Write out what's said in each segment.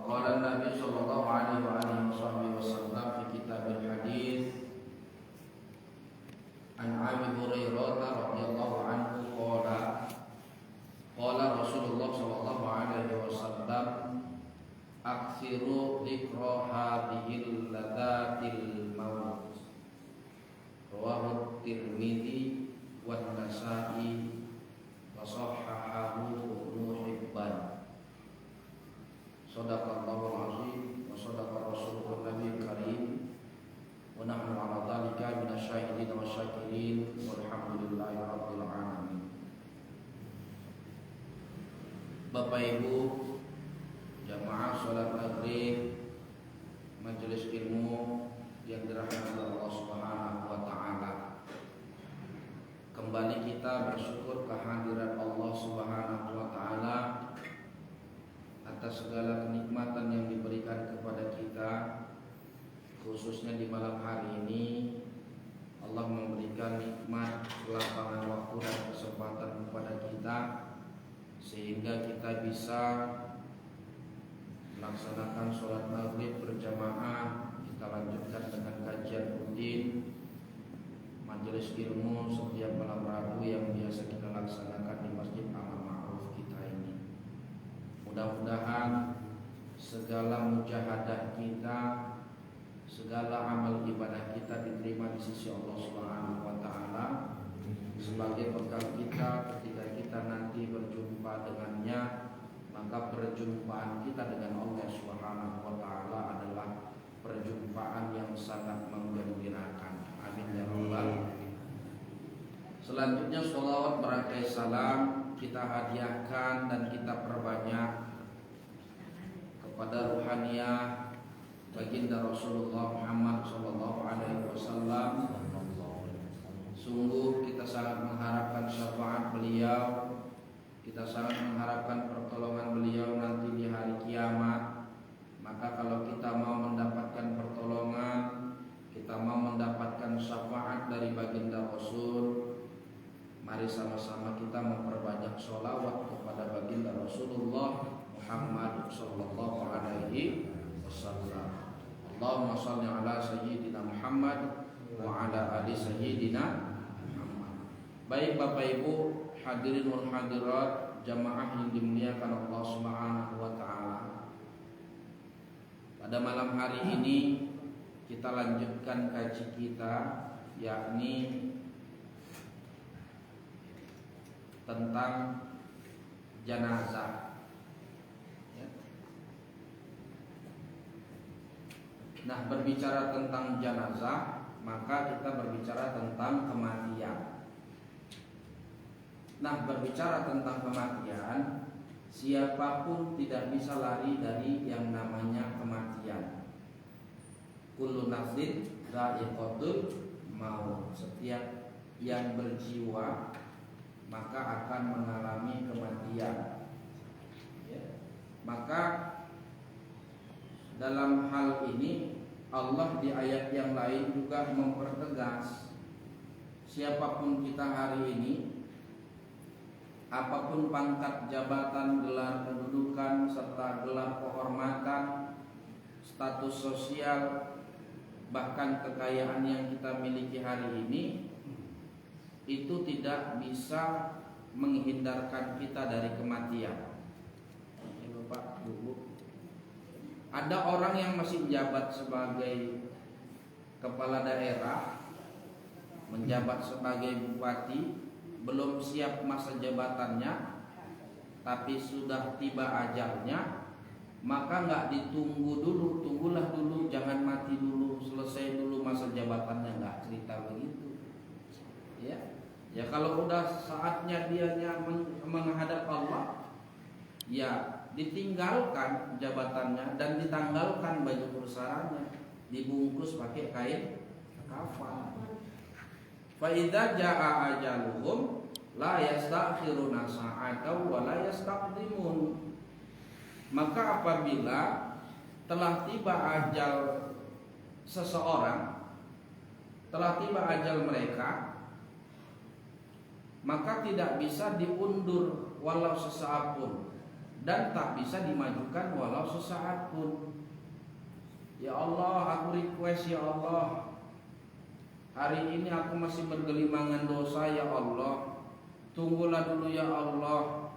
Qala Nabi sallallahu alaihi wa alihi wasallam fi kitabil hadis an Abi Hurairah radhiyallahu anhu qala Rasulullah sallallahu alaihi wasallam aksiru dzikra hadhil ladzatil maut rawahu Tirmidzi wan Nasa'i wa sahhahahu Ibnu Hibban. Shadaqallahul azim wa shadaqa rasulun nabiyil karim wa nahnu ala dzalika minasyahidin wa syakirin walhamdulillahi rabbil alamin. Bapak Ibu jamaah salat maghrib majelis ilmu yang dirahmati Allah Subhanahu wa taala. Kembali kita bersyukur kehadiran Allah Subhanahu wa taala atas segala kenikmatan yang diberikan kepada kita, khususnya di malam hari ini. Allah memberikan nikmat lapangan waktu dan kesempatan kepada kita sehingga kita bisa melaksanakan sholat maghrib berjamaah. Kita lanjutkan dengan kajian rutin majelis ilmu setiap malam Rabu yang biasa kita laksanakan di Masjid Amal Ma'ruf kita ini. Mudah-mudahan segala mujahadah kita, segala amal ibadah kita diterima di sisi Allah Subhanahu wa taala sebagai bekal kita ketika kita nanti berjumpa dengannya. Maka perjumpaan kita dengan Allah Subhanahu wa taala adalah perjumpaan yang sangat menggembirakan. Amin ya rabbal alamin. Selanjutnya sholawat berakai salam kita hadiahkan dan kita perbanyak kepada ruhaniyah baginda Rasulullah Muhammad sallallahu alaihi wasallam. Sungguh kita sangat mengharapkan syafaat beliau, kita sangat mengharapkan pertolongan beliau nanti di hari kiamat. Maka kalau kita mau mendapatkan pertolongan, kita mau mendapatkan syafaat dari baginda Rasul, mari sama-sama kita memperbanyak sholawat kepada baginda Rasulullah Muhammad sallallahu alaihi wasallam. Allahumma shalli ala sayyidina Muhammad wa ala ali sayyidina Muhammad. Baik Bapak Ibu hadirin wal hadirat jamaah yang dimuliakan Allah Subhanahu wa taala. Pada malam hari ini kita lanjutkan kaji kita, yakni tentang jenazah. Nah, berbicara tentang jenazah, maka kita berbicara tentang kematian. Nah, berbicara tentang kematian, siapapun tidak bisa lari dari yang namanya kematian. Kullu nafsin dha'iqatul maut. Setiap yang berjiwa maka akan mengalami kematian. Maka dalam hal ini Allah di ayat yang lain juga mempertegas, siapapun kita hari ini, apapun pangkat jabatan, gelar kedudukan, serta gelar kehormatan, status sosial, bahkan kekayaan yang kita miliki hari ini, itu tidak bisa menghindarkan kita dari kematian. Ya, Bapak, Bu. Ada orang yang masih menjabat sebagai kepala daerah, menjabat sebagai bupati, belum siap masa jabatannya, tapi sudah tiba ajalnya, maka nggak ditunggu dulu, tunggulah dulu, jangan mati dulu, selesai dulu masa jabatannya, nggak cerita begitu. Ya kalau udah saatnya dianya menghadap Allah, ya ditinggalkan jabatannya dan ditanggalkan baju perusahaannya, dibungkus pakai kain kafan. Fa idza jaa ajaluhum la yastakhiruna sa'atan wa la yastaqdimun. Maka apabila telah tiba ajal seseorang, telah tiba ajal mereka, maka tidak bisa diundur walau sesaat pun, dan tak bisa dimajukan walau sesaat pun. Ya Allah, aku request ya Allah, hari ini aku masih bergelimangan dosa ya Allah. Tunggulah dulu ya Allah,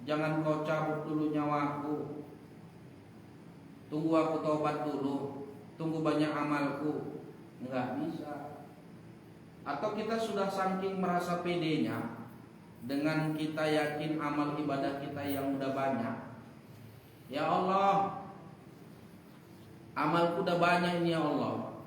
jangan kau cabut dulu nyawaku. Tunggu aku taubat dulu, tunggu banyak amalku. Enggak bisa. Atau kita sudah saking merasa pedenya dengan kita yakin amal ibadah kita yang udah banyak. Ya Allah, amalku udah banyak ini ya Allah.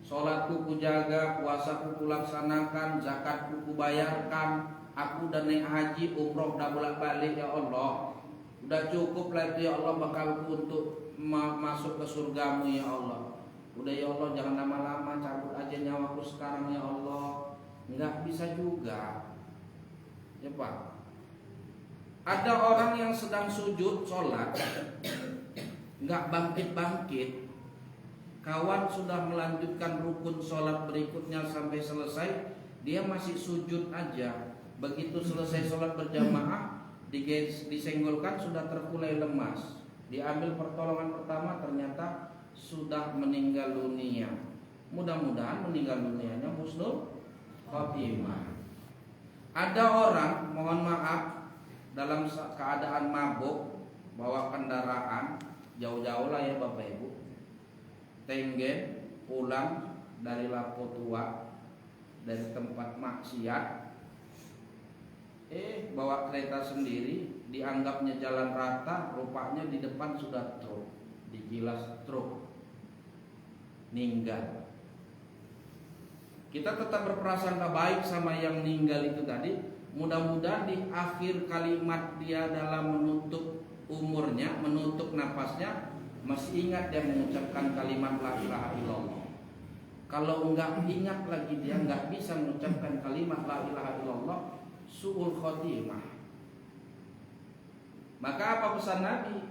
Sholatku ku jaga, puasaku ku laksanakan, zakatku ku bayarkan, aku udah naik haji, umroh udah bolak-balik ya Allah. Udah cukup lah itu ya Allah bakalku untuk masuk ke surgamu ya Allah. Udah ya Allah, jangan lama-lama, cabut aja nyawaku sekarang ya Allah. Enggak bisa juga. Ya Pak. Ada orang yang sedang sujud sholat, enggak bangkit-bangkit. Kawan sudah melanjutkan rukun sholat berikutnya sampai selesai, dia masih sujud aja. Begitu selesai sholat berjamaah, disenggolkan sudah terkulai lemas. Diambil pertolongan pertama, ternyata sudah meninggal dunia. Mudah-mudahan meninggal dunianya husnul khotimah. Ada orang, mohon maaf, dalam keadaan mabuk, bawa kendaraan, jauh-jauh lah ya Bapak Ibu, Tenggen, pulang dari Lapo Tua, dari tempat maksiat, bawa kereta sendiri, dianggapnya jalan rata, rupanya di depan sudah truk, digilas truk, ninggal. Kita tetap berprasangka baik sama yang ninggal itu tadi. Mudah-mudahan di akhir kalimat dia dalam menutup umurnya, menutup napasnya, masih ingat dia mengucapkan kalimat la ilaha illallah. Kalau enggak ingat lagi, dia enggak bisa mengucapkan kalimat la ilaha illallah, su'ul khotimah. Maka apa pesan Nabi?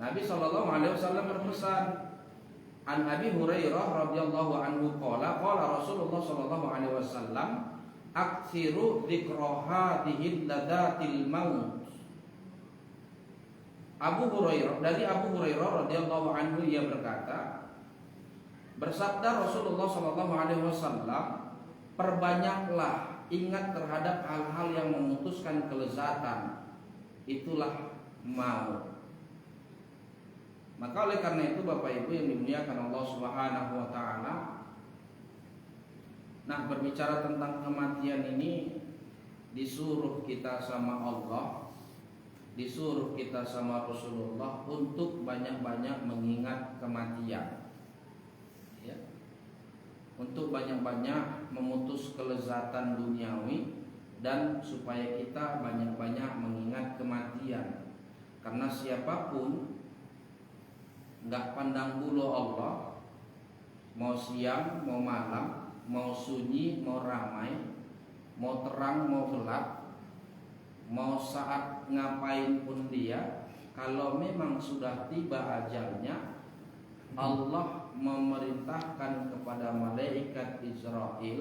Nabi SAW berpesan, An Abi Hurairah radhiyallahu anhu qala Rasulullah sallallahu alaihi wasallam, aktsiru dzikra hadhihi ladatil maut. Dari Abu Hurairah radhiyallahu anhu, ia berkata, bersabda Rasulullah sallallahu alaihi wasallam, perbanyaklah ingat terhadap hal-hal yang memutuskan kelezatan, itulah maut. Maka oleh karena itu Bapak Ibu yang dimuliakan Allah Subhanahu wa taala, nah berbicara tentang kematian ini disuruh kita sama Allah, disuruh kita sama Rasulullah untuk banyak-banyak mengingat kematian, ya. Untuk banyak-banyak memutus kelezatan duniawi, dan supaya kita banyak-banyak mengingat kematian. Karena siapapun nggak pandang bulu Allah, mau siang, mau malam, mau sunyi, mau ramai, mau terang, mau gelap, mau saat ngapain pun dia, kalau memang sudah tiba ajalnya, Allah memerintahkan kepada malaikat Israel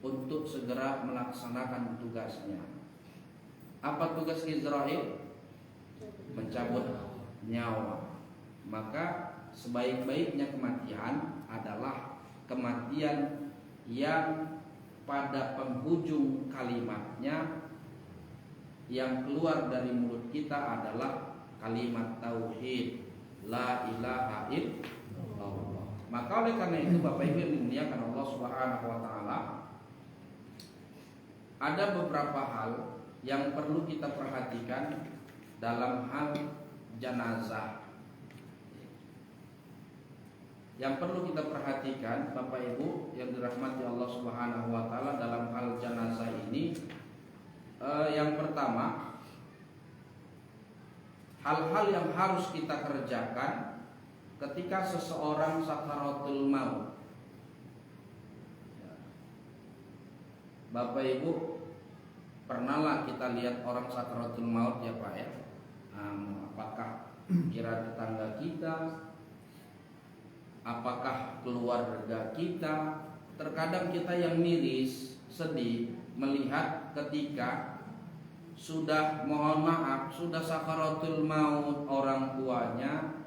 untuk segera melaksanakan tugasnya. Apa tugas Israel? Mencabut nyawa. Maka sebaik-baiknya kematian adalah kematian yang pada penghujung kalimatnya yang keluar dari mulut kita adalah kalimat tauhid, la ilaha illallah. Maka oleh karena itu Bapak Ibu yang dimuliakan Allah Subhanahu wa taala, ada beberapa hal yang perlu kita perhatikan dalam hal jenazah. Yang perlu kita perhatikan Bapak Ibu yang dirahmati Allah Subhanahu wa taala dalam hal jenazah ini, yang pertama, hal-hal yang harus kita kerjakan ketika seseorang sakaratul maut. Bapak Ibu, pernahlah kita lihat orang sakaratul maut ya Pak ya? Apakah kira tetangga kita, apakah keluarga kita? Terkadang kita yang miris, sedih melihat ketika sudah mohon maaf, sudah sakaratul maut orang tuanya,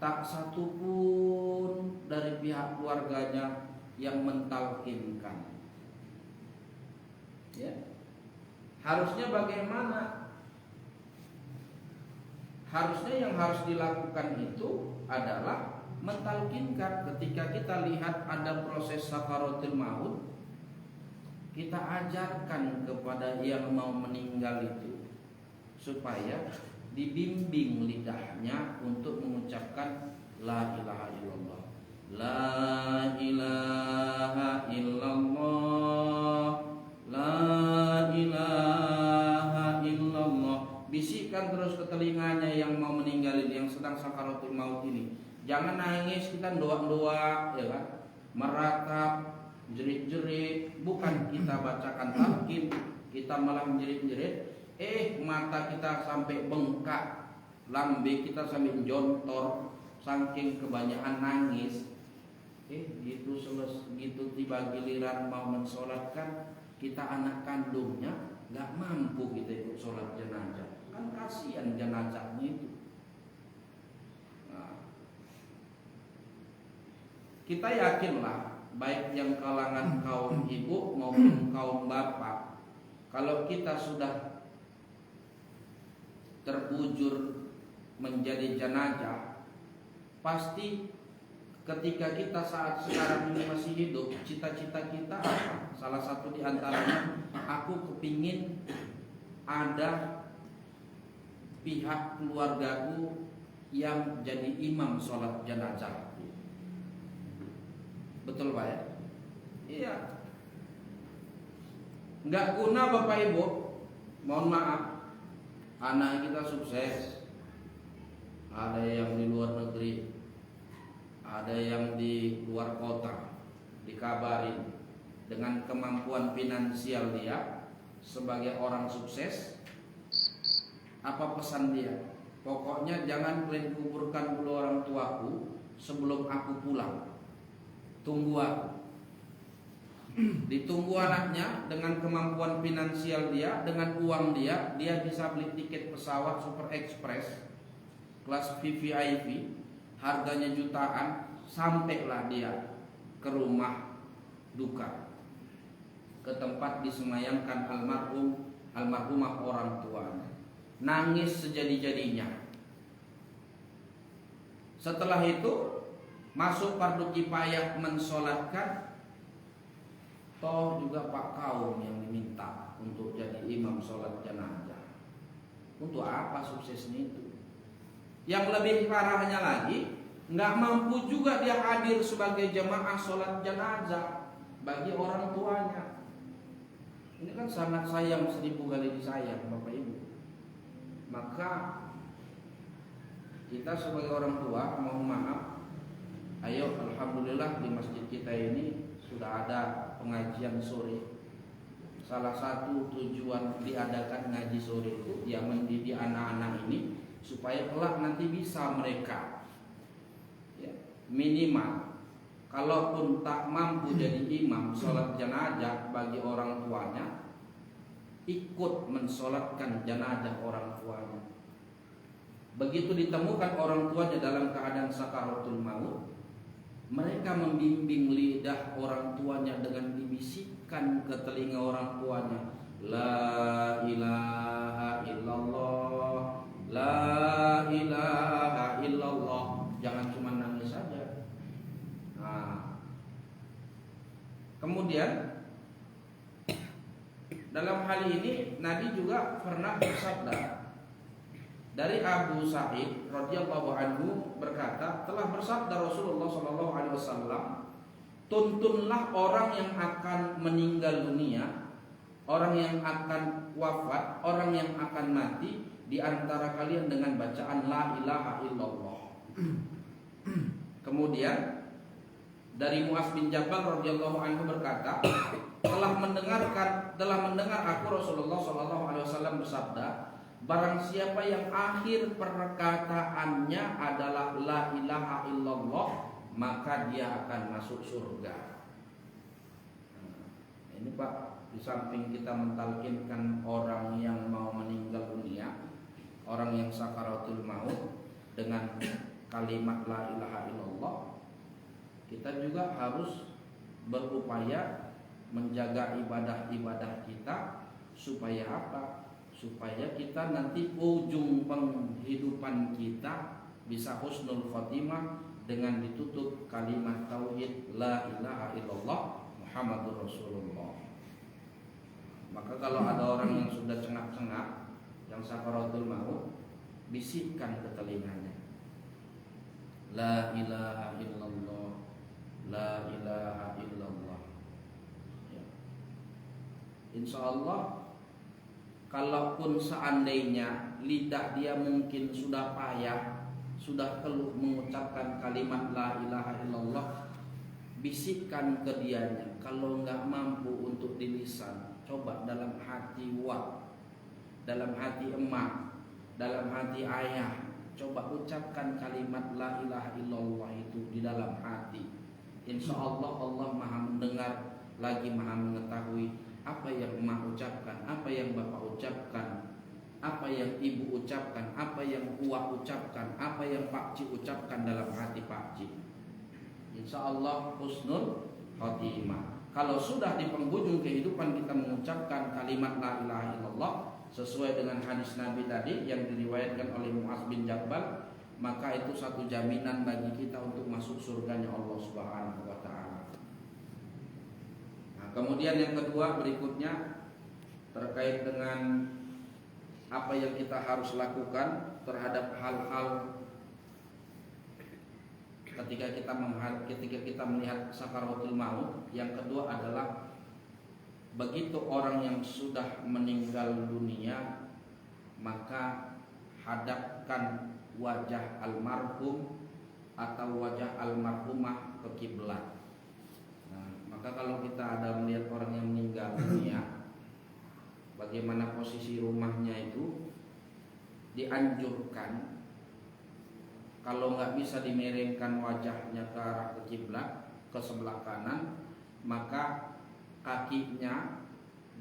tak satu pun dari pihak keluarganya yang mentalkinkan. Ya. Harusnya bagaimana? Harusnya yang harus dilakukan itu adalah mentalkinkan. Ketika kita lihat ada proses sakaratul maut, kita ajarkan kepada yang mau meninggal itu supaya dibimbing lidahnya untuk mengucapkan la ilaha illallah. La ilaha illallah. La ilaha illallah. Bisikkan terus ke telinganya yang mau meninggal ini, yang sedang sakaratul maut ini. Jangan nangis, kita doa-doa, ya kan? Meratap, jerit-jerit, bukan kita bacakan talqin, kita malah menjerit-jerit. Mata kita sampai bengkak, lambe kita sampai jontor, saking kebanyakan nangis. Gitu tiba giliran mau mensolatkan, kita anak kandungnya nggak mampu kita ikut sholat jenazah, kan kasihan jenazahnya itu. Nah, kita yakinlah, baik yang kalangan kaum ibu maupun kaum bapak, kalau kita sudah terbujur menjadi jenazah, pasti ketika kita saat sekarang ini masih hidup, cita-cita kita apa? Salah satu di antaranya, aku kepingin ada pihak keluargaku yang jadi imam sholat jenazah. Betul Pak ya? Iya. Nggak guna Bapak Ibu, mohon maaf, anak kita sukses, ada yang di luar negeri, ada yang di luar kota, dikabarin dengan kemampuan finansial dia sebagai orang sukses. Apa pesan dia? Pokoknya jangan kalian kuburkan dulu orang tuaku sebelum aku pulang. Tunggu aku. Ditunggu anaknya dengan kemampuan finansial dia, dengan uang dia bisa beli tiket pesawat Super Express kelas VVIP, harganya jutaan, sampailah dia ke rumah duka, ke tempat disemayamkan almarhumah orang tuanya. Nangis sejadi-jadinya. Setelah itu masuk fardu kifayah mensolatkan. Toh juga Pak kaum yang diminta untuk jadi imam sholat jenazah. Untuk apa suksesnya itu? Yang lebih parahnya lagi, nggak mampu juga dia hadir sebagai jemaah sholat jenazah bagi orang tuanya. Ini kan sangat sayang, 1000 kali disayang Bapak Ibu. Maka kita sebagai orang tua, mohon maaf, ayo alhamdulillah di masjid kita ini sudah ada pengajian sore. Salah satu tujuan diadakan ngaji sore itu yang mendidik anak-anak ini supaya kelak nanti bisa mereka, ya, minimal kalaupun tak mampu jadi imam sholat jenazah bagi orang tuanya, ikut mensolatkan jenazah orang tuanya. Begitu ditemukan orang tuanya dalam keadaan sakaratul maut, mereka membimbing lidah orang tuanya dengan dibisikkan ke telinga orang tuanya, la ilaha illallah, la ilaha illallah. Jangan cuma nangis saja. Nah, kemudian dalam hal ini Nabi juga pernah bersabda. Dari Abu Sa'id radhiyallahu anhu berkata, telah bersabda Rasulullah sallallahu alaihi wasallam, tuntunlah orang yang akan meninggal dunia, orang yang akan wafat, orang yang akan mati di antara kalian dengan bacaan la ilaha illallah. Kemudian dari Muaz bin Jabal radhiyallahu anhu berkata, telah mendengar aku Rasulullah sallallahu alaihi wasallam bersabda, barang siapa yang akhir perkataannya adalah la ilaha illallah, maka dia akan masuk surga. Ini Pak, di samping kita mentalkinkan orang yang mau meninggal dunia, orang yang sakaratul maut dengan kalimat la ilaha illallah, kita juga harus berupaya menjaga ibadah-ibadah kita supaya apa? Supaya kita nanti ujung penghidupan kita bisa husnul khotimah dengan ditutup kalimat tauhid la ilaha illallah Muhammadur Rasulullah. Maka kalau ada orang yang sudah cengak-cengak, yang sakaratul maut, bisikkan ke telinganya, la ilaha illallah, la ilaha illallah. Ya. Insya Allah, kalaupun seandainya lidah dia mungkin sudah payah, sudah keluh mengucapkan kalimat la ilaha illallah, bisikkan ke dianya. Kalau nggak mampu untuk di lisan, coba dalam hati dalam hati emak, dalam hati ayah, coba ucapkan kalimat la ilaha illallah itu di dalam hati. Insya Allah Allah maha mendengar lagi maha mengetahui apa yang emak ucapkan, apa yang bapak ucapkan, apa yang ibu ucapkan, apa yang uak ucapkan, apa yang pakcik ucapkan dalam hati pakcik. Insya Allah husnul khotimah. Kalau sudah di penghujung kehidupan kita mengucapkan kalimat la ilaha illallah sesuai dengan hadis Nabi tadi yang diriwayatkan oleh Muaz bin Jabal, maka itu satu jaminan bagi kita untuk masuk surganya Allah Subhanahu wa taala. Nah, kemudian yang kedua berikutnya terkait dengan apa yang kita harus lakukan terhadap hal-hal ketika kita melihat sakaratul maut. Yang kedua adalah begitu orang yang sudah meninggal dunia, maka hadapkan wajah almarhum atau wajah almarhumah ke kiblat. Nah, maka kalau kita ada melihat orang yang meninggal dunia, bagaimana posisi rumahnya itu, dianjurkan kalau nggak bisa dimiringkan wajahnya ke arah ke kiblat, ke sebelah kanan, maka kakinya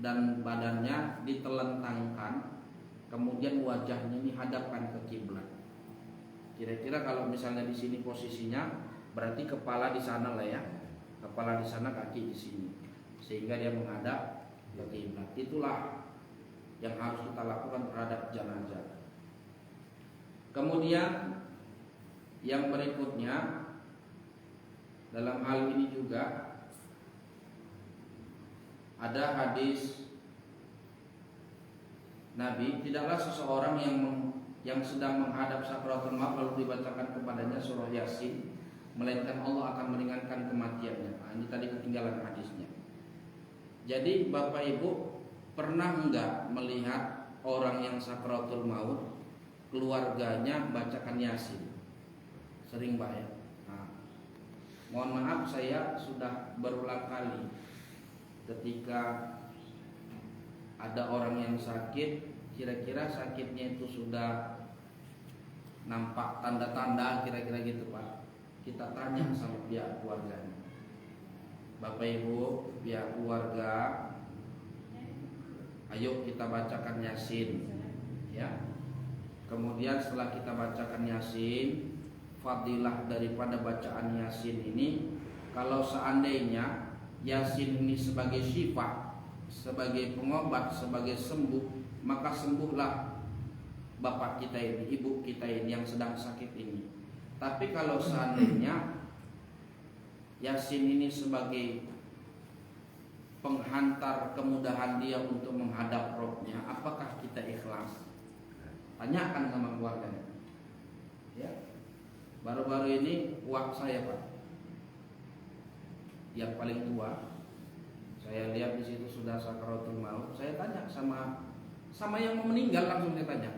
dan badannya ditelentangkan, kemudian wajahnya ini hadapkan ke kiblat. Kira-kira kalau misalnya di sini posisinya, berarti kepala di sana lah ya, kepala di sana, kaki di sini, sehingga dia menghadap ke kiblat. Itulah yang harus kita lakukan terhadap jenazah. Kemudian yang berikutnya dalam hal ini juga ada hadis Nabi, tidaklah seseorang yang sedang menghadap sakaratul maut lalu dibacakan kepadanya surah Yasin, melainkan Allah akan meringankan kematiannya. Nah, ini tadi ketinggalan hadisnya. Jadi Bapak Ibu pernah enggak melihat orang yang sakaratul maut keluarganya bacakan Yasin? Sering Pak ya. Nah, mohon maaf saya sudah berulang kali ketika ada orang yang sakit, kira-kira sakitnya itu sudah nampak tanda-tanda kira-kira gitu Pak, kita tanya sama pihak keluarganya, Bapak Ibu pihak keluarga, ayo kita bacakan Yasin ya. Kemudian setelah kita bacakan Yasin, fadilah daripada bacaan Yasin ini, kalau seandainya Yasin ini sebagai syifa, sebagai pengobat, sebagai sembuh, maka sembuhlah bapak kita ini, ibu kita ini yang sedang sakit ini. Tapi kalau seandainya Yasin ini sebagai penghantar kemudahan dia untuk menghadap rohnya, apakah kita ikhlas? Tanyakan sama keluarganya ya. Baru-baru ini uak saya Pak, yang paling tua, saya lihat di situ sudah sakaratul maut. Saya tanya sama yang mau meninggal, langsung saya tanya,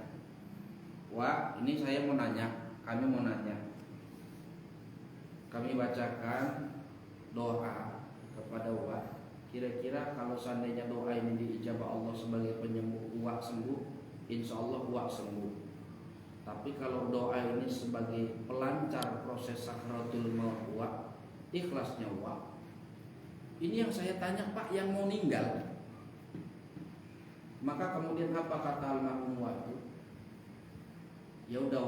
Wah, ini saya mau nanya, kami mau nanya, kami bacakan doa kepada Wak. Kira-kira kalau seandainya doa ini diijabah Allah sebagai penyembuh, Wak sembuh, insya Allah Wak sembuh. Tapi kalau doa ini sebagai pelancar proses sakaratul maut Wak, ikhlasnya Wak. Ini yang saya tanya Pak, yang mau meninggal. Maka kemudian apa kata almarhum Wah itu? Ya udah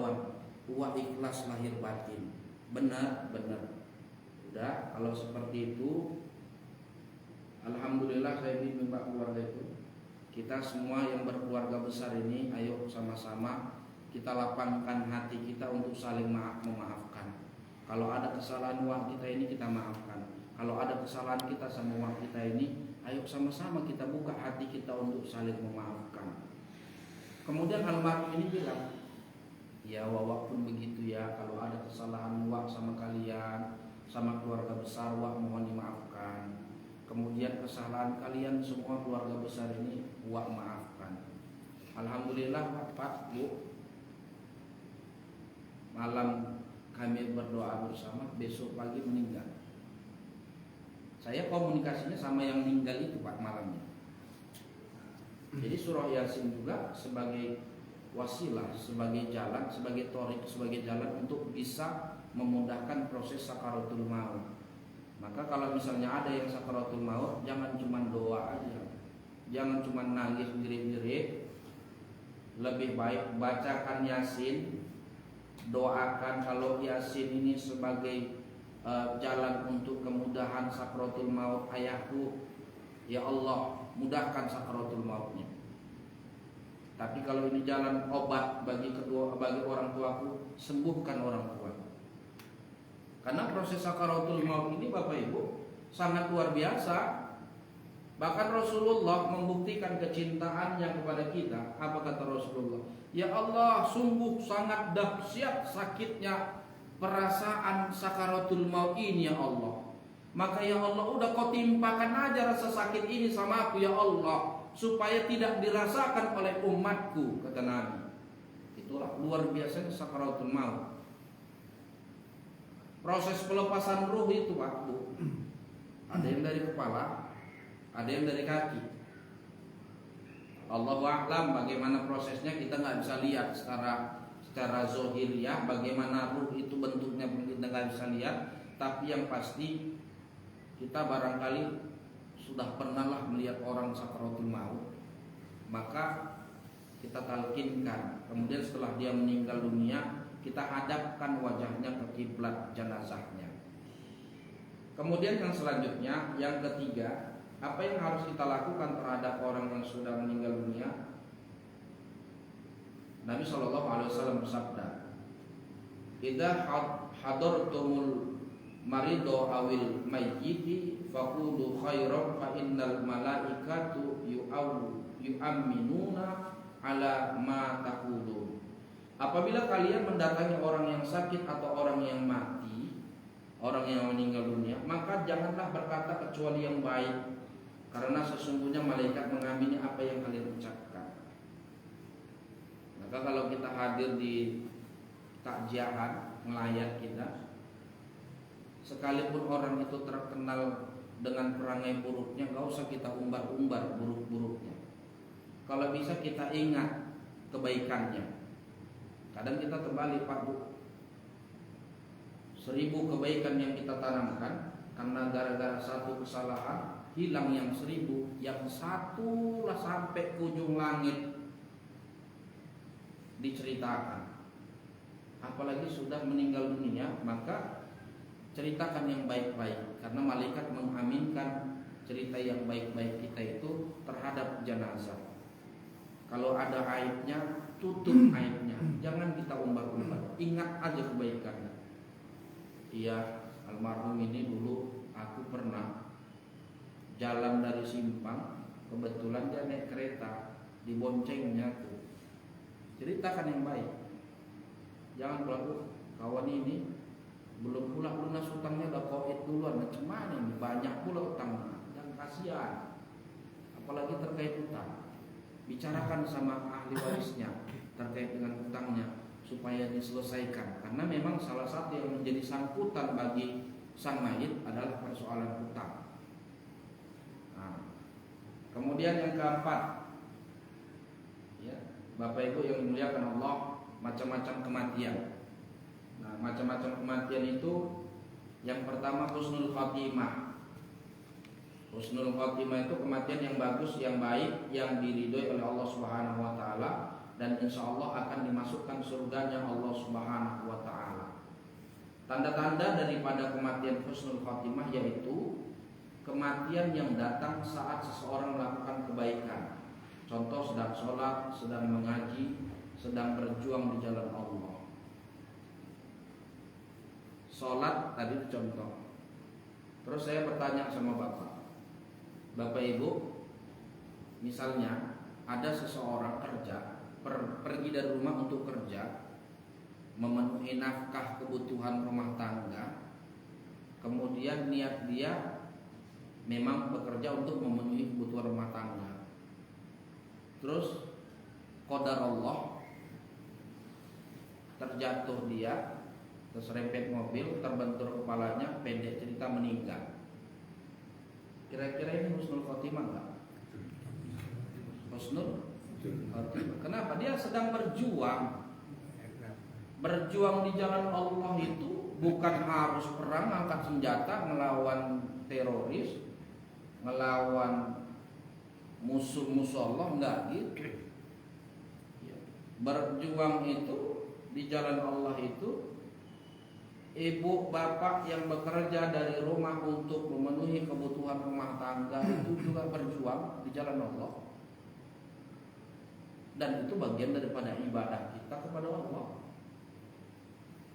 Wah ikhlas lahir batin. Benar. Udah, kalau seperti itu alhamdulillah saya minta keluarga itu. Kita semua yang berkeluarga besar ini, ayo sama-sama kita lapangkan hati kita untuk saling memaafkan. Kalau ada kesalahan Wah kita ini kita maafkan. Kalau ada kesalahan kita sama Wah kita ini, ayo sama-sama kita buka hati kita untuk saling memaafkan. Kemudian almarhum ini bilang, ya Wah pun begitu ya. Kalau ada kesalahan Wah sama kalian, sama keluarga besar, Wah mohon dimaafkan. Kemudian kesalahan kalian semua keluarga besar ini Wah maafkan. Alhamdulillah Pak Bu, malam kami berdoa bersama, besok pagi meninggal. Saya komunikasinya sama yang meninggal itu Pak malamnya. Jadi surah Yasin juga sebagai wasilah, sebagai jalan, sebagai torik, sebagai jalan untuk bisa memudahkan proses sakaratul maut. Maka kalau misalnya ada yang sakaratul maut, jangan cuma doa aja, jangan cuma nangis jerit-jerit. Lebih baik bacakan Yasin, doakan kalau Yasin ini sebagai jalan untuk kemudahan sakaratul maut ayahku, ya Allah mudahkan sakaratul mautnya. Tapi kalau ini jalan obat bagi orang tuaku, sembuhkan orang tua. Karena proses sakaratul maut ini Bapak Ibu sangat luar biasa. Bahkan Rasulullah membuktikan kecintaannya kepada kita. Apa kata Rasulullah? Ya Allah, sungguh sangat dahsyat sakitnya perasaan sakaratul maut ini ya Allah. Maka ya Allah, udah kau timpakan aja rasa sakit ini sama aku ya Allah, supaya tidak dirasakan oleh umatku, kata Nabi. Itulah luar biasanya sakaratul maut. Proses pelepasan ruh itu Pak Bu, ada yang dari kepala, ada yang dari kaki. Allahu a'lam bagaimana prosesnya, kita nggak bisa lihat secara zohiriyah bagaimana ruh itu bentuknya, kita nggak bisa lihat. Tapi yang pasti kita barangkali sudah pernahlah melihat orang sakaratul maut, maka kita talkinkan. Kemudian setelah dia meninggal dunia, kita hadapkan wajahnya ke kiblat jenazahnya. Kemudian yang selanjutnya, yang ketiga, apa yang harus kita lakukan terhadap orang yang sudah meninggal dunia? Nabi SAW bersabda, "Idza hadartumul marido awil mayyiti faqulu khairan fa innal malaikatu yu'minuna ala ma taqulun." Apabila kalian mendatangi orang yang sakit atau orang yang mati, orang yang meninggal dunia, maka janganlah berkata kecuali yang baik, karena sesungguhnya malaikat mengamini apa yang kalian ucapkan. Maka kalau kita hadir di takjiahan melayat kita, sekalipun orang itu terkenal dengan perangai buruknya, gak usah kita umbar-umbar buruk-buruknya. Kalau bisa kita ingat kebaikannya. Kadang kita terbalik Pak Bu, 1000 kebaikan yang kita tanamkan, karena gara-gara satu kesalahan hilang yang 1000, yang satu lah sampai ke ujung langit diceritakan. Apalagi sudah meninggal dunia, maka ceritakan yang baik-baik, karena malaikat mengaminkan cerita yang baik-baik kita itu terhadap jenazah. Kalau ada aibnya, tutup aibnya, jangan kita umbar-umbar, ingat aja kebaikannya. Iya, almarhum ini dulu aku pernah jalan dari Simpang, kebetulan dia naik kereta, diboncengnya tuh. Ceritakan yang baik. Jangan pula kawan ini belum pula lunas hutangnya, udah covid duluan, macam mana ini, banyak pula utangnya. Jangan kasihan, apalagi terkait utang. Bicarakan sama ahli warisnya terkait dengan hutangnya supaya diselesaikan, karena memang salah satu yang menjadi sangkutan bagi sang mayit adalah persoalan hutang. Nah, kemudian yang keempat, ya, Bapak Ibu yang dimuliakan Allah, macam-macam kematian. Nah, macam-macam kematian itu, yang pertama husnul khatimah. Husnul khotimah itu kematian yang bagus, yang baik, yang diridhoi oleh Allah Subhanahu wa taala, dan insya Allah akan dimasukkan surganya Allah Subhanahu wa taala. Tanda-tanda daripada kematian husnul khotimah yaitu kematian yang datang saat seseorang melakukan kebaikan. Contoh sedang sholat, sedang mengaji, sedang berjuang di jalan Allah. Sholat tadi contoh. Terus saya bertanya sama Bapak Ibu, misalnya ada seseorang kerja, pergi dari rumah untuk kerja, memenuhi nafkah kebutuhan rumah tangga, kemudian niat dia memang bekerja untuk memenuhi kebutuhan rumah tangga. Terus qadar Allah, terjatuh dia, terserempet mobil, terbentur kepalanya, pendek cerita meninggal. Kira-kira ini husnul khotimah enggak? Husnul khotimah. Kenapa? Dia sedang berjuang. Berjuang di jalan Allah itu bukan harus perang, angkat senjata, melawan teroris, melawan musuh-musuh Allah, enggak gitu. Berjuang itu di jalan Allah itu, ibu bapak yang bekerja dari rumah untuk memenuhi kebutuhan rumah tangga itu juga berjuang di jalan Allah. Dan itu bagian daripada ibadah kita kepada Allah.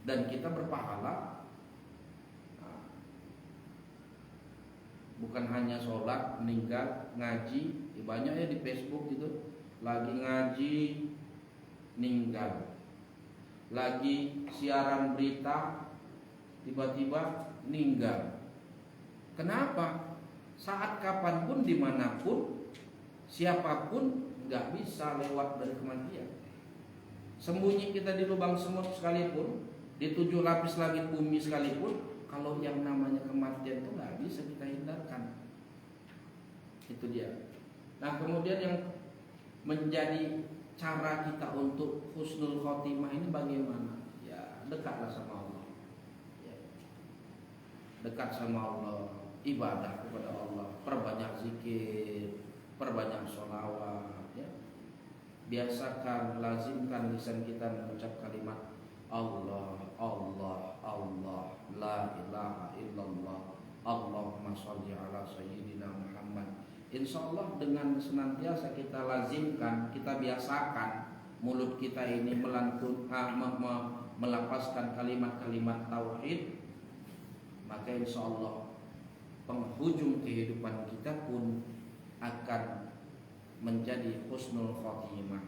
Dan kita berpahala. Bukan hanya sholat, meninggal, ngaji. Banyak ya di Facebook gitu, lagi ngaji, meninggal. Lagi siaran berita, tiba-tiba meninggal. Kenapa? Saat kapanpun, dimanapun, siapapun nggak bisa lewat dari kematian. Sembunyi kita di lubang semut sekalipun, di 7 lapis langit bumi sekalipun, kalau yang namanya kematian itu nggak bisa kita hindarkan. Itu dia. Nah, kemudian yang menjadi cara kita untuk husnul khotimah ini bagaimana? Ya, dekatlah sama Allah. Ya. Dekat sama Allah, ibadah kepada Allah, perbanyak zikir, perbanyak sholawat. Ya. Biasakan, lazimkan lisan kita mengucap kalimat Allah, Allah, Allah, la ilaha illallah, Allahumma sholli ala sayyidina Muhammad. Insya Allah dengan senantiasa kita lazimkan, kita biasakan mulut kita ini melapaskan kalimat-kalimat tauhid, maka insya Allah penghujung kehidupan kita pun akan menjadi husnul khotimah.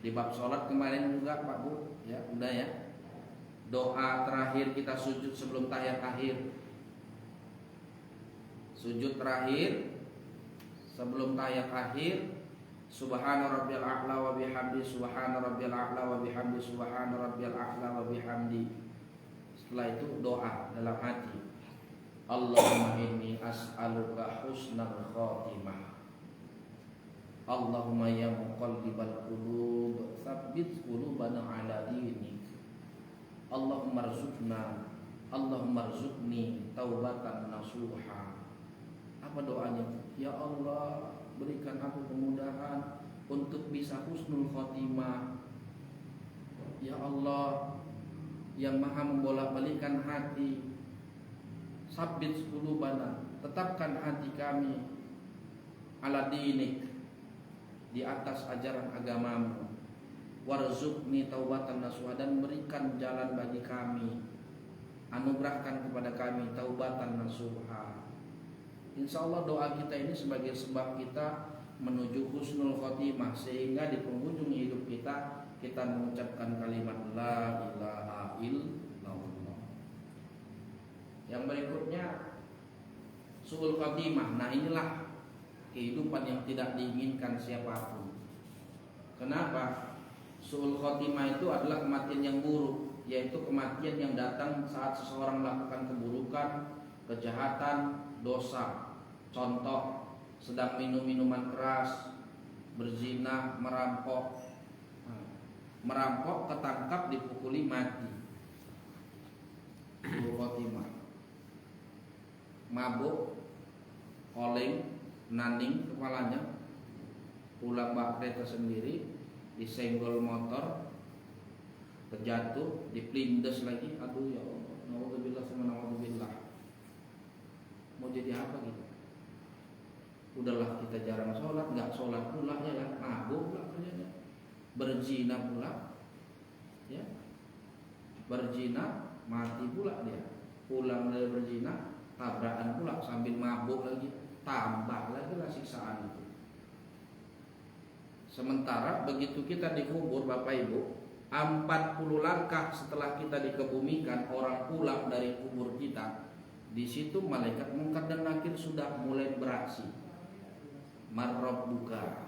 Di bab sholat kemarin juga Pak Bu, ya udah ya. Doa terakhir kita sujud sebelum tahiyat akhir. Sujud terakhir sebelum tahiyat akhir, subhana rabbiyal a'la wa bihamdi, subhana rabbiyal a'la wa bihamdi, subhana rabbiyal a'la wa bihamdi. Setelah itu doa dalam hati. Allahumma inni as'aluka husnal khotimah. Allahumma ya muqallibal qulub, tsabbit qulubana ala dinik. Allahumma rzuqni taubatan nasuha. Apa doanya? Ya Allah, berikan aku kemudahan untuk bisa husnul khotimah. Ya Allah, yang maha membolak-balikkan hati, tsabbit qulubana, tetapkan hati kami ala dinik, di atas ajaran agamamu. Warzuqni taubatan nasuha, dan berikan jalan bagi kami, anugerahkan kepada kami taubatan nasuha. Insya Allah doa kita ini sebagai sebab kita menuju husnul khotimah, sehingga di penghujung hidup kita mengucapkan kalimat la ilaha illallah. Yang berikutnya su'ul khotimah. Nah, inilah kehidupan yang tidak diinginkan siapapun. Kenapa? Su'ul khotimah itu adalah kematian yang buruk, yaitu kematian yang datang saat seseorang melakukan keburukan, kejahatan, dosa. Contoh, sedang minum minuman keras, berzina, merampok. Merampok, ketangkap, dipukuli, mati. Su'ul khotimah. Mabuk, oleng, naning kepalanya, pulang bak kereta sendiri, disenggol motor, terjatuh, diplindes lagi. Aduh ya Allah, naudzubillah sama naudzubillah. Mau jadi apa gitu? Udahlah kita jarang sholat, nggak sholat pula ya kan, mabuk pula kerjanya, berzina pula, ya, berzina mati pula dia, pulang dari berzina tabrakan pula sambil mabuk lagi, tambah lagi lah siksaan itu. Sementara begitu kita dikubur Bapak Ibu, 40 langkah setelah kita dikebumikan, orang pulang dari kubur kita, di situ malaikat Munkar dan Nakir sudah mulai beraksi. Marrabbuka,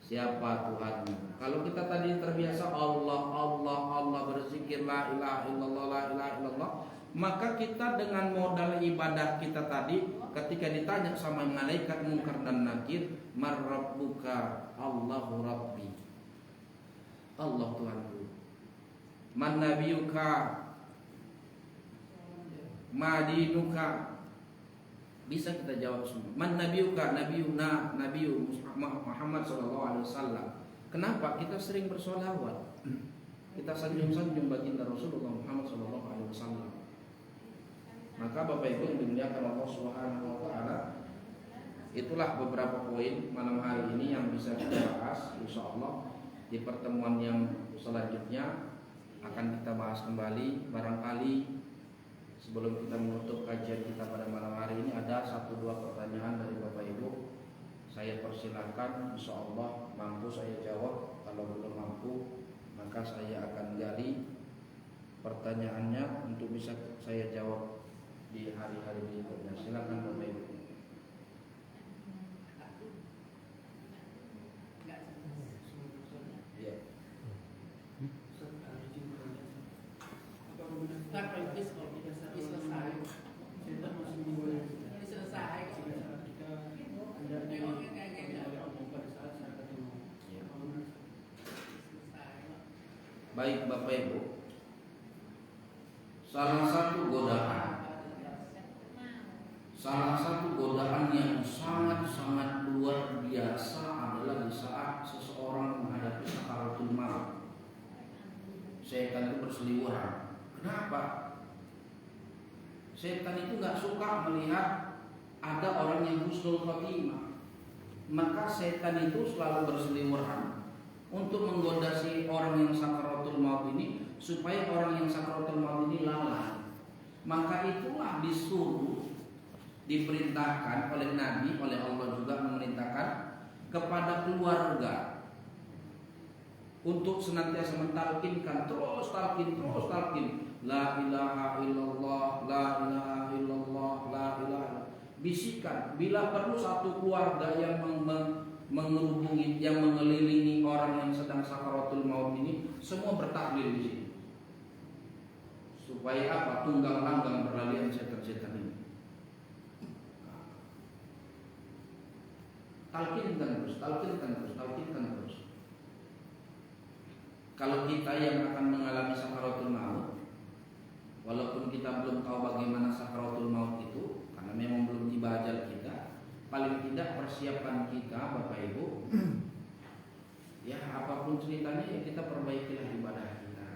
siapa Tuhanmu? Kalau kita tadi terbiasa Allah, Allah, Allah, berzikir la ilaha illallah, la ilaha illallah, maka kita dengan modal ibadah kita tadi, ketika ditanya sama malaikat Munkar dan Nakir, Marrabbuka, Allahu Rabbi, Allah Tuhanku. Man nabiyuka, madinuka, bisa kita jawab semua. Man nabiyuka, nabiyuna, nabiyu Muhammad sallallahu alaihi wasallam. Kenapa kita sering bersolawat? Kita sanjung-sanjung baginda Rasulullah Muhammad sallallahu alaihi wasallam. Maka Bapak Ibu yang dimuliakan Allah Subhanahu wa taala, itulah beberapa poin malam hari ini yang bisa kita bahas. Insyaallah di pertemuan yang selanjutnya akan kita bahas kembali. Barangkali sebelum kita menutup kajian kita pada malam hari ini ada 1-2 pertanyaan dari Bapak Ibu. Saya persilakan, insyaallah mampu saya jawab. Kalau belum mampu, maka saya akan gali pertanyaannya untuk bisa saya jawab di hari-hari berikutnya. Silakan Bapak Ibu. Ya. Baik Bapak Ibu, salah satu godaan yang sangat-sangat luar biasa adalah di saat seseorang menghadapi sakaratul maut. Setan itu berseliweran. Kenapa? Setan itu nggak suka melihat ada orang yang husnul khotimah. Maka setan itu selalu berseliweran untuk menggoda si orang yang sakaratul maut ini, supaya orang yang sakaratul maut ini lalai. Maka itulah disuruh, diperintahkan oleh Nabi, oleh Allah juga memerintahkan kepada keluarga untuk senantiasa mentalkinkan, terus talkin, la ilaha illallah, la ilaha illallah, la ilaha. Bisikan, bila perlu satu keluarga yang menghubungi, yang mengelilingi orang yang sedang sakaratul maut ini, semua bertahlil di sini. Supaya apa? Tunggang langgang berlalian setan-setan ini. Talkinkan terus. Kalau kita yang akan mengalami sakaratul maut, walaupun kita belum tahu bagaimana sakaratul maut itu, karena memang belum tiba ajal kita, paling tidak persiapan kita Bapak Ibu, ya apapun ceritanya, ya kita perbaikilah ibadah kita.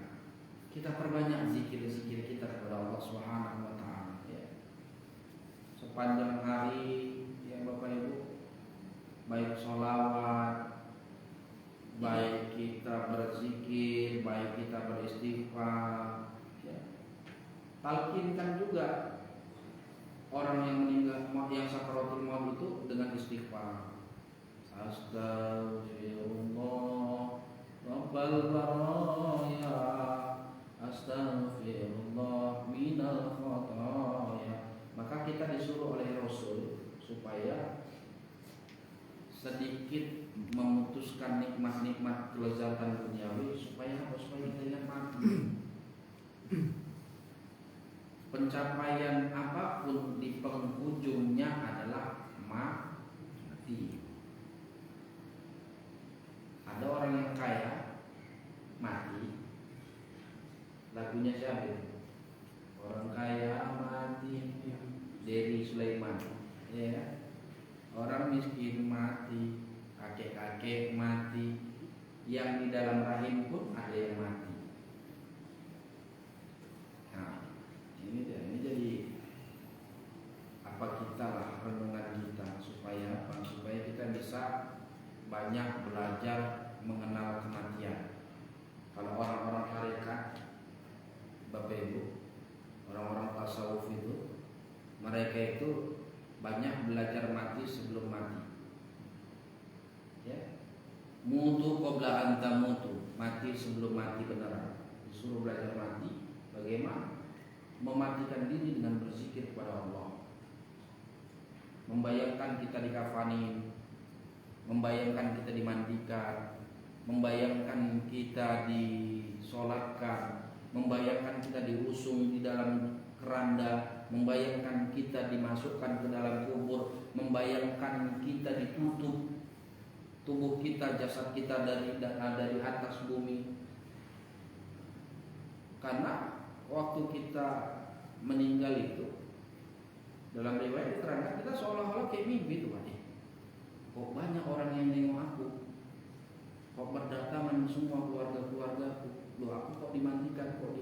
Kita perbanyak zikir-zikir kita kepada Allah Subhanahu wa taala, ya. Sepanjang hari ya Bapak Ibu, baik sholawat, baik kita berzikir, baik kita beristighfar, ya. Talkinkan juga orang yang meninggal, yang sakaratul maut itu dengan istighfar. Astaghfirullah Rabbal baraya, astaghfirullah minal khataya. Maka kita disuruh oleh Rasul supaya sedikit memutuskan nikmat-nikmat kelezatan duniawi, supaya kita ingat mati. Pencapaian apapun di penghujungnya adalah mati. Ada orang yang kaya mati, lagunya siapa? Orang kaya mati, Dery Sulaiman. Ya, orang miskin mati, kakek-kakek mati, yang di dalam rahim pun ada yang mati. Nah, ini jadi apa kita lah renungan kita supaya apa? Supaya kita bisa banyak belajar mengenal kematian. Kalau orang-orang tarekat, Bapak Ibu, orang-orang tasawuf itu, mereka itu banyak belajar mati sebelum mati. Ya, mutu qabla an tamutu, mati sebelum mati beneran. Disuruh belajar mati, bagaimana mematikan diri dengan berzikir kepada Allah. Membayangkan kita dikafani, membayangkan kita dimandikan, membayangkan kita disolatkan, membayangkan kita diusung di dalam keranda, membayangkan kita dimasukkan ke dalam kubur, membayangkan kita ditutup tubuh kita, jasad kita dari atas bumi. Karena waktu kita meninggal itu, dalam riwayat diterangkan kita seolah-olah kayak mimpi tuh, Pak. Kok banyak orang yang nengok aku, kok berdatangan semua keluarga-keluargaku, loh aku kok dimandikan, kok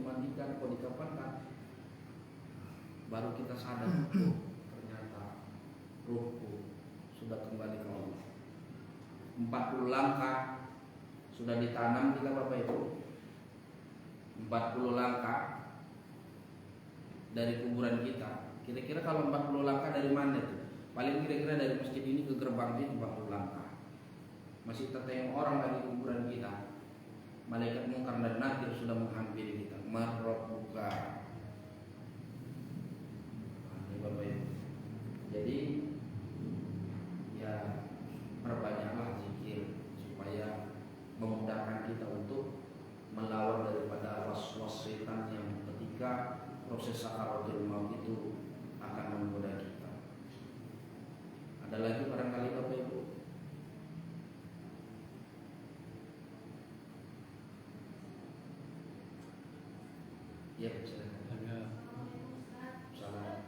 dikafankan. Baru kita sadar, ternyata ruhku sudah kembali ke Allah. 40 langkah sudah ditanam kita, Bapak Ibu. 40 langkah dari kuburan kita. Kira-kira kalau 40 langkah dari mana itu? Paling kira-kira dari masjid ini ke gerbang ini 40 langkah. Masih tertengok orang lagi kuburan kita. Malaikat Munkar dan Nakir sudah menghampiri kita. Marrabbuka. Ini Bapak Ibu. Jadi ya perbanyaklah zikir supaya memudahkan kita untuk melawan daripada was-was setan yang ketika proses sakaratul maut itu akan menggoda kita. Ada lagi barangkali Bapak Ibu? Ya, silakan. Salah.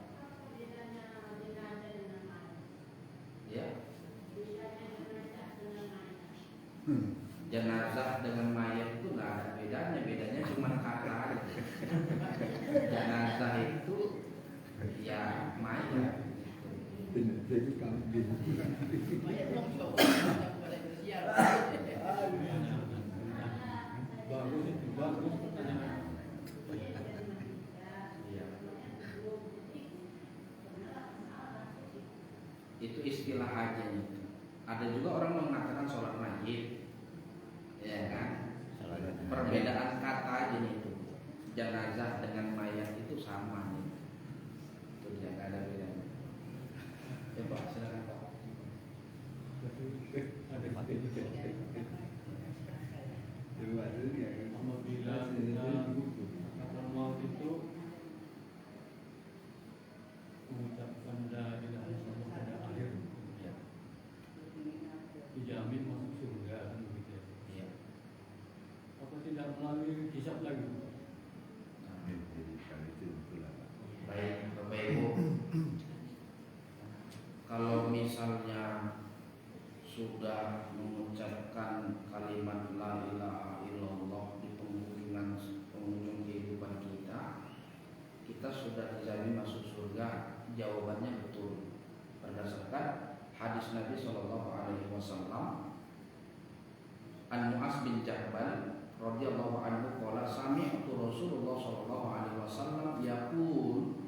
Ya. Jenazah dengan mayat itu nggak ada bedanya cuma kata aja. Jenazah itu ya mayat. Jadi kambing. Bagus. Itu istilah aja itu. Ada juga orang mengatakan sholat mayit, ya kan? Perbedaan kata aja itu. Jenazah dengan mayat itu sama nih. Itu dia, nggak ada bedanya. Coba silakan Pak. Apabila kata maut itu mengucapkan la ilaha illallah pada akhir, Ya. dijamin masuk surga kan begitu ya. Iya. Apa tidak melalui hisab lagi? Baik Bapak Ibu, kalau misalnya sudah mengucapkan kalimat la ilaha illallah di penghujung kehidupan kita sudah dijamin masuk surga. Jawabannya betul berdasarkan hadis Nabi SAW. An Mu'az bin Jabal radhiyallahu anhu qala sami'tu Rasulullah sallallahu alaihi wasallam yaqul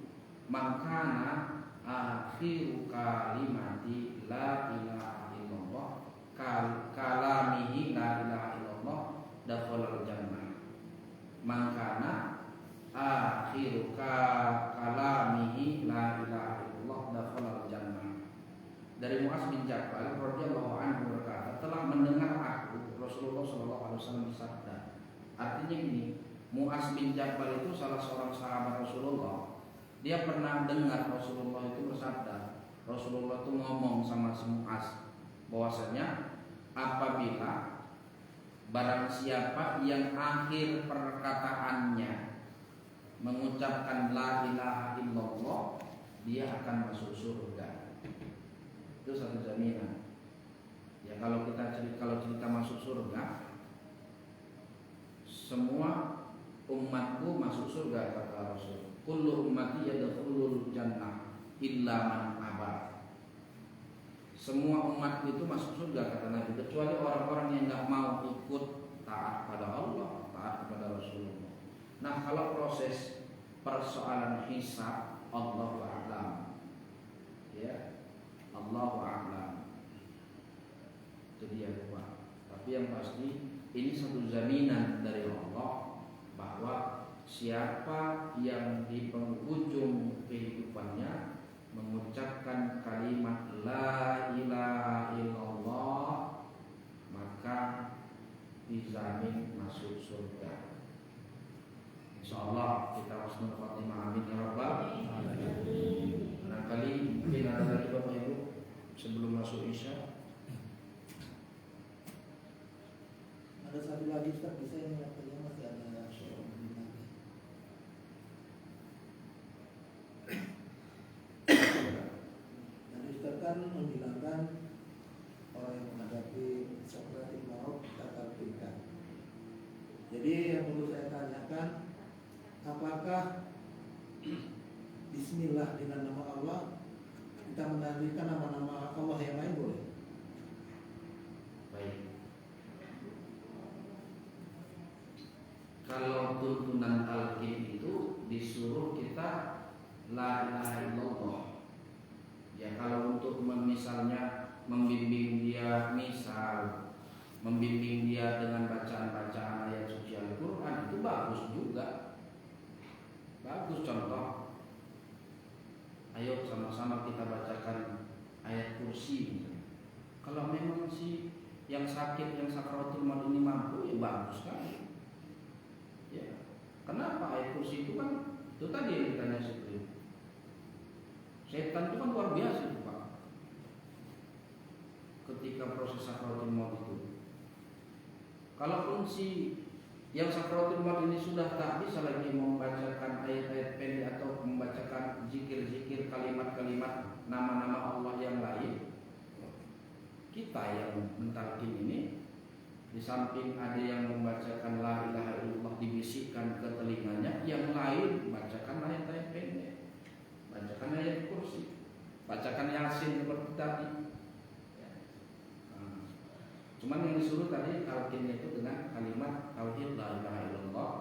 man kana akhiru kalimati la ilaha illallah kalamihi la ilaha illallah dakhalal jannah. Man kana akhiru kalamihi la ilaha illallah dakhalal jannah. Dari Mu'az bin Jabal radhiyallahu anhu berkata, telah mendengar aku Rasulullah sallallahu alaihi wasallam bersabda. Artinya ini, Mu'az bin Jabal itu salah seorang sahabat Rasulullah. Dia pernah dengar Rasulullah itu bersabda. Rasulullah itu ngomong sama si Mu'az bahwasanya apabila barang siapa yang akhir perkataannya mengucapkan la ilaha illallah, dia akan masuk surga. Itu satu jaminan. Ya kalau cerita masuk surga, semua umatku masuk surga kata Rasul. Kullu ummati yadkhulul jannah illa man aba. Semua umatku itu masuk surga kata Nabi, kecuali orang-orang yang enggak mau ikut taat pada Allah, taat kepada Rasulullah. Nah, kalau proses persoalan hisab, Allahu a'lam. Ya, Allahu a'lam. Itu dia Pak. Tapi yang pasti ini satu jaminan dari Allah bahwa siapa yang di penghujung kehidupannya mengucapkan kalimat la ilaha illallah, maka dijamin masuk surga. Insyaallah kita husnul khotimah, amin ya rabbal alamin. Barangkali mungkin ada lagi Bapak Ibu sebelum masuk Isya. Ada satu lagi Ustaz, bisa yang katanya masih ada dan Ustaz kan menghilangkan orang yang menghadapi sakaratul maut kata berikan. Jadi yang perlu saya tanyakan, apakah Bismillah dengan nama Allah kita menandaikan nama-nama Allah yang lain boleh? Baik. Kalau tuntunan talqin itu disuruh kita la ilaha illallah. Ya kalau untuk misalnya membimbing dia membimbing dia dengan bacaan-bacaan ayat suci Al-Quran, itu bagus juga. Bagus contoh. Ayo sama-sama kita bacakan ayat kursi. Kalau memang si yang sakit, yang sakaratul maut ini mampu, ya bagus kan. Ya. Kenapa ayat kursi itu kan itu tadi yang ditanya sebelum. Setan itu kan luar biasa Pak. Ketika proses sakaratul maut itu. Kalaupun si yang sakaratul maut ini sudah tak bisa lagi membacakan ayat-ayat pendek atau membacakan zikir-zikir, kalimat-kalimat nama-nama Allah yang lain, kita yang mentalkin ini di samping ada yang membacakan la ilaha illallah dibisikkan ke telinganya, yang lain bacakan ayat-ayat pendek, bacakan ayat kursi, bacakan yasin seperti tadi. Cuman yang disuruh tadi talqinnya itu dengan kalimat tauhid la ilaha illallah,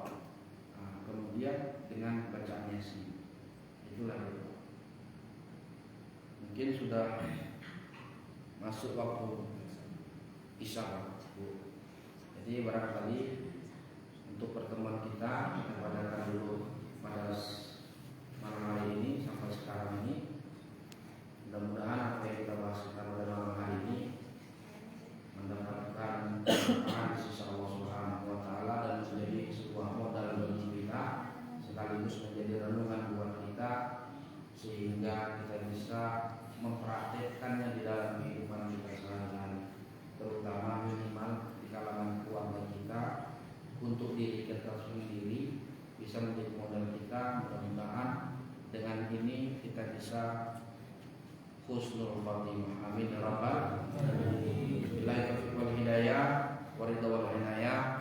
kemudian dengan bacaan yasin. Itulah itu. Mungkin sudah masuk waktu isya. Jadi barangkali untuk pertemuan kita pada dulu pada malam hari ini sampai sekarang ini, mudah-mudahan apa yang kita bahas pada malam hari ini mendapatkan keberkahan di sisi Allah Subhanahu wa taala dan menjadi sebuah modal bagi kita, sekaligus menjadi renungan buat kita sehingga kita bisa mempraktekkannya di dalam kehidupan kita sehari-hari, terutama minimal di kalangan keluarga kita, untuk diri kita sendiri bisa menjadi modal kita. Mudah-mudahan dengan ini kita bisa husnul khotimah, amin ya rabbal alamin. Billahi taufiq wal hidayah, waridha wal inayah,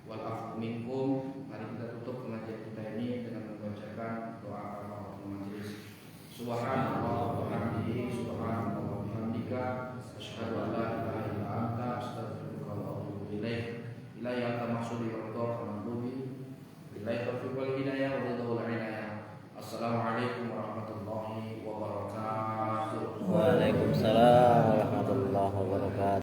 wal afu minkum. Mari kita tutup pengajian kita ini dengan membacakan doa kafaratul majelis. Subhanallah wa bihamdihi, subhanallah wa bihamdika, asyhadu an la ilaha illa anta, astaghfiruka wa atubu ilaik. Ilahi anta maksudi wa ridha wa maghdubi. Billahi taufiq wal hidayah, waridha wal inayah. Assalamualaikum warahmatullahi wabarakatuh. Waalaikumsalam warahmatullahi wabarakatuh.